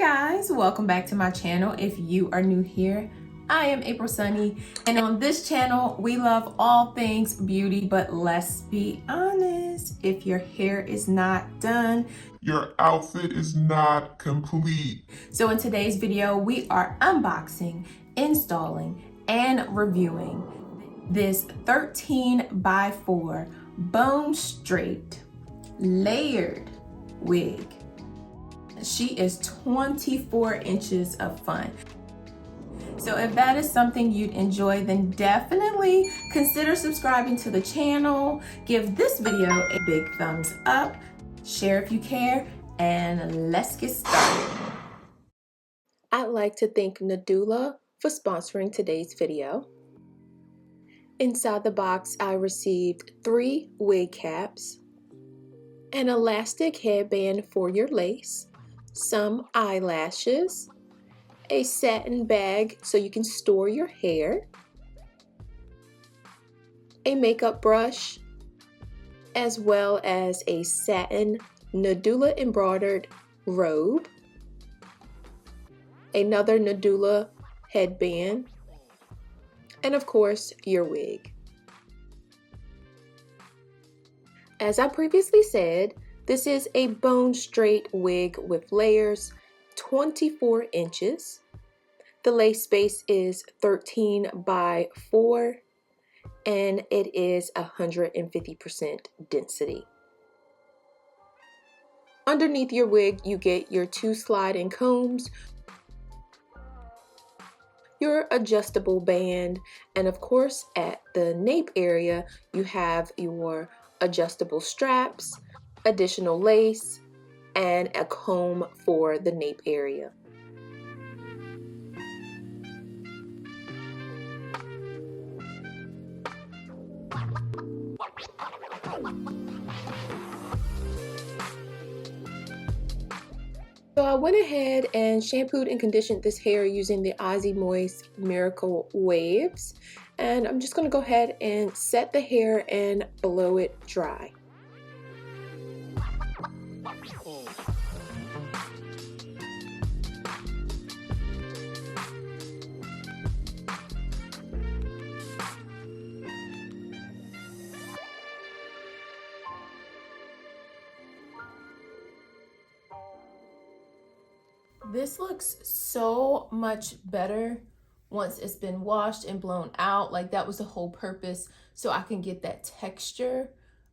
Guys, welcome back to my channel. If you are new here, I am April Sunny, and on this channel we love all things beauty, but let's be honest, if your hair is not done, your outfit is not complete. So in today's video we are unboxing, installing, and reviewing this 13x4 bone straight layered wig. She is 24 inches of fun. So if that is something you'd enjoy, then definitely consider subscribing to the channel. Give this video a big thumbs up, share if you care, and let's get started. I'd like to thank Nadula for sponsoring today's video. Inside the box, I received 3 wig caps, an elastic headband for your lace, some eyelashes, a satin bag so you can store your hair, a makeup brush, as well as a satin Nadula embroidered robe, another Nadula headband, and of course your wig. As I previously said, this is a bone straight wig with layers, 24 inches. The lace base is 13x4 and it is 150% density. Underneath your wig, you get your 2 sliding combs, your adjustable band, and of course at the nape area, you have your adjustable straps, additional lace, and a comb for the nape area. So I went ahead and shampooed and conditioned this hair using the Aussie Moist Miracle Waves, and I'm just going to go ahead and set the hair and blow it dry. This looks so much better once it's been washed and blown out. Like, that was the whole purpose, so I can get that texture.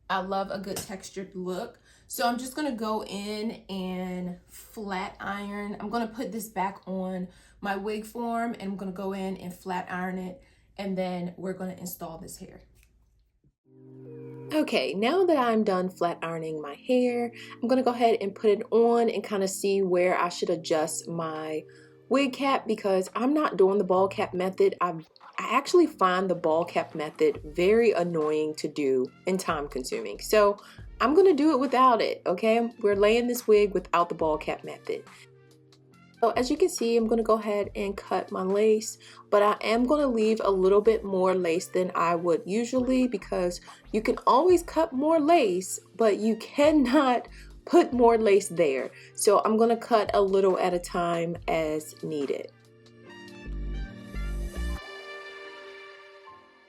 I love a good textured look. So I'm just gonna go in and flat iron. I'm gonna put this back on my wig form and I'm gonna go in and flat iron it, and then we're gonna install this hair. Okay, now that I'm done flat ironing my hair, I'm going to go ahead and put it on and kind of see where I should adjust my wig cap, because I'm not doing the ball cap method. I actually find the ball cap method very annoying to do and time consuming. So I'm going to do it without it, okay? We're laying this wig without the ball cap method. So as you can see, I'm going to go ahead and cut my lace, but I am going to leave a little bit more lace than I would usually, because you can always cut more lace, but you cannot put more lace there. So I'm going to cut a little at a time as needed.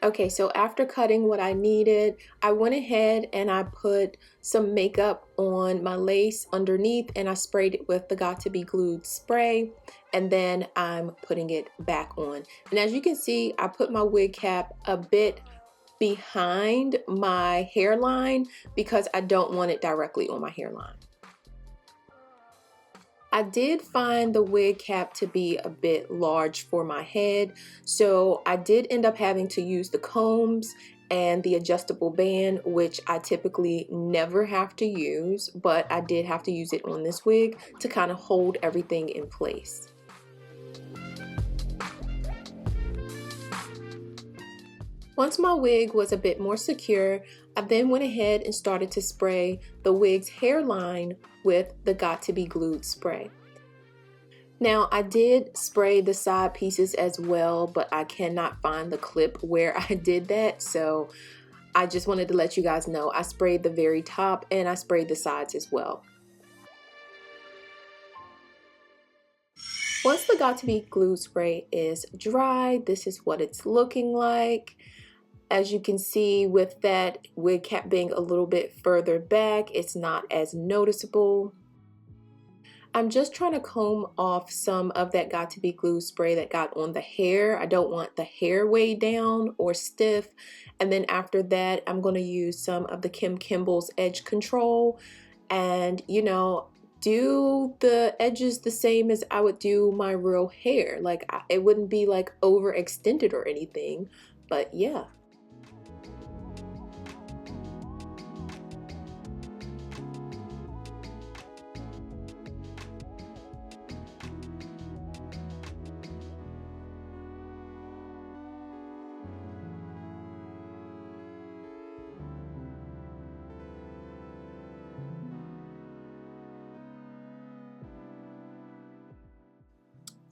Okay, so after cutting what I needed, I went ahead and I put some makeup on my lace underneath, and I sprayed it with the Got to Be Glued spray, and then I'm putting it back on. And as you can see, I put my wig cap a bit behind my hairline because I don't want it directly on my hairline. I did find the wig cap to be a bit large for my head, so I did end up having to use the combs and the adjustable band, which I typically never have to use, but I did have to use it on this wig to kind of hold everything in place. Once my wig was a bit more secure, I then went ahead and started to spray the wig's hairline with the Got to Be Glued spray. Now, I did spray the side pieces as well, but I cannot find the clip where I did that, so I just wanted to let you guys know I sprayed the very top and I sprayed the sides as well. Once the Got2b glue spray is dry, this is what it's looking like. As you can see, with that wig cap being a little bit further back, it's not as noticeable. I'm just trying to comb off some of that Got2b glue spray that got on the hair. I don't want the hair weighed down or stiff. And then after that, I'm going to use some of the Kim Kimball's Edge Control and, you know, do the edges the same as I would do my real hair. Like, it wouldn't be like overextended or anything, but yeah.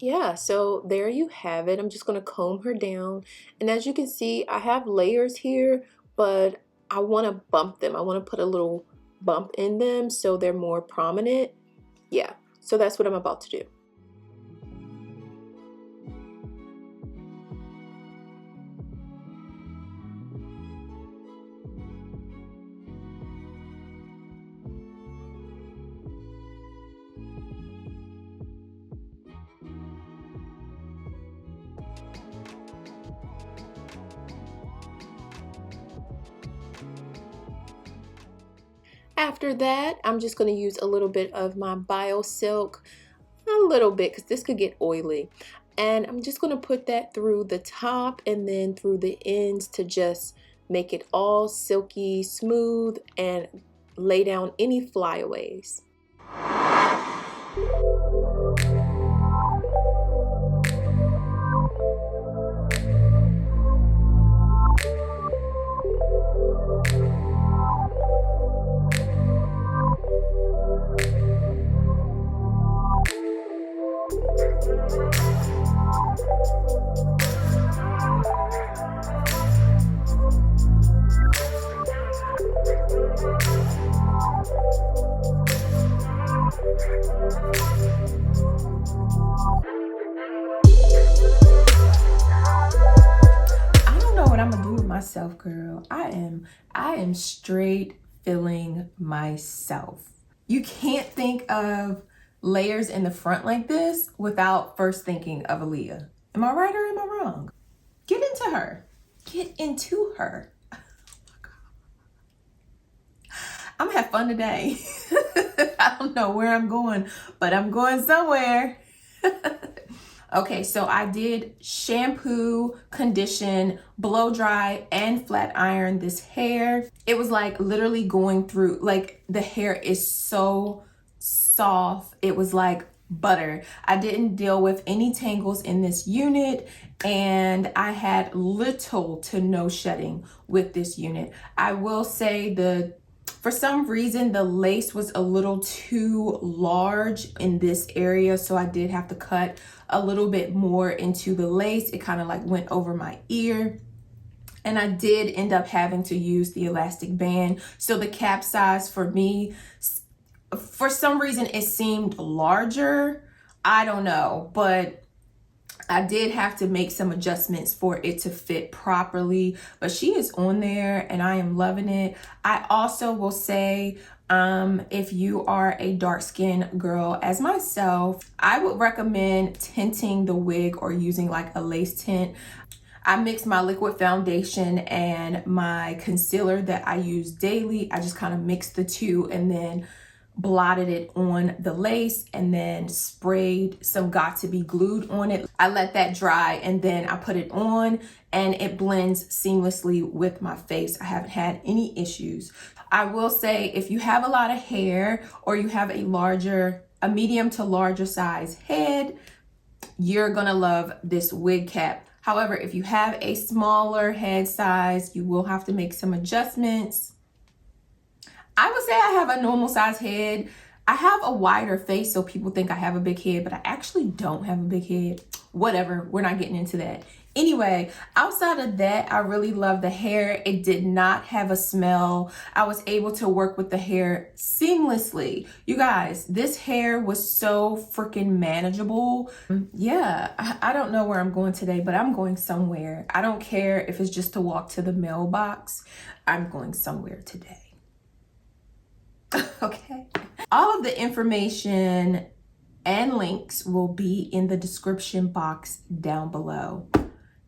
Yeah, so there you have it. I'm just going to comb her down. And as you can see, I have layers here, but I want to bump them. I want to put a little bump in them so they're more prominent. Yeah, so that's what I'm about to do. After that, I'm just going to use a little bit of my Bio Silk, a little bit because this could get oily. And I'm just going to put that through the top and then through the ends to just make it all silky smooth and lay down any flyaways. Myself, girl. I am straight feeling myself. You can't think of layers in the front like this without first thinking of Aaliyah. Am I right or am I wrong? Get into her. Get into her. Oh my God. I'm gonna have fun today. I don't know where I'm going, but I'm going somewhere. Okay, so I did shampoo, condition, blow dry, and flat iron this hair. It was like literally going through, like the hair is so soft. It was like butter. I didn't deal with any tangles in this unit, and I had little to no shedding with this unit. I will say for some reason, the lace was a little too large in this area, so I did have to cut a little bit more into the lace. It kind of like went over my ear. And I did end up having to use the elastic band. So the cap size for me, for some reason, it seemed larger. I don't know, but I did have to make some adjustments for it to fit properly, but she is on there and I am loving it. I also will say, if you are a dark skinned girl as myself, I would recommend tinting the wig or using like a lace tint. I mixed my liquid foundation and my concealer that I use daily. I just kind of mixed the two and then blotted it on the lace and then sprayed some Got2b glued on it. I let that dry and then I put it on and it blends seamlessly with my face. I haven't had any issues. I will say if you have a lot of hair or you have a medium to larger size head, you're gonna love this wig cap. However, if you have a smaller head size, you will have to make some adjustments. I would say I have a normal size head. I have a wider face, so people think I have a big head, but I actually don't have a big head. Whatever, we're not getting into that. Anyway, outside of that, I really love the hair. It did not have a smell. I was able to work with the hair seamlessly. You guys, this hair was so freaking manageable. Yeah, I don't know where I'm going today, but I'm going somewhere. I don't care if it's just to walk to the mailbox. I'm going somewhere today. Okay. All of the information and links will be in the description box down below.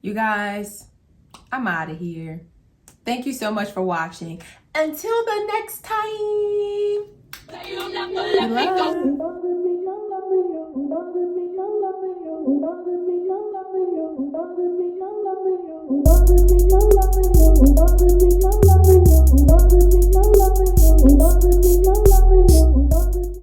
You guys, I'm out of here. Thank you so much for watching. Until the next time. Love.